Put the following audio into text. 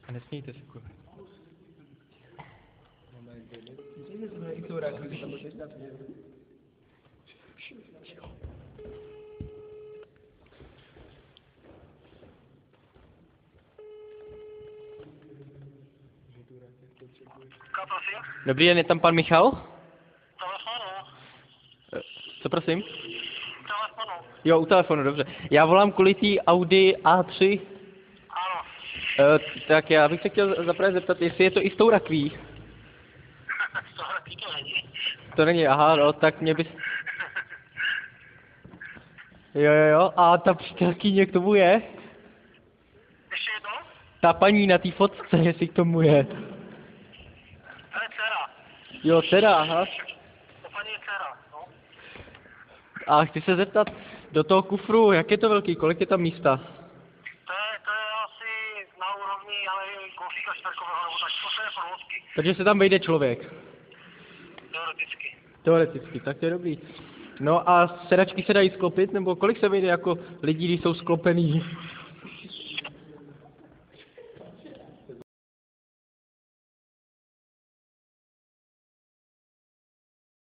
A nesmějte se, kurva. Dobrý den, je tam pan Michal? Telefonu. Co prosím? Telefonu. Jo, u telefonu, dobře. Já volám kvůli té Audi A3. Ano. Tak já bych se chtěl zaprvé zeptat, jestli je to i s tou rakví. Tohle to není. To není, aha, no, tak mě bys... Jo, a ta přítelkyně k tomu je? Ještě jednou? Ta paní na té fotce, jestli k tomu je. To je dcera. Jo, teda, aha. To paní je dcera, no. A chci se zeptat, do toho kufru, jak je to velký, kolik je tam místa? To je asi na úrovni, já nevím, golfíka čtvrkového, nebo tak, to je provozky. Takže se tam vejde člověk. Teoreticky. Teoreticky, tak to je dobrý. No a sedačky se dají sklopit, nebo kolik se vejde jako lidí, když jsou sklopený?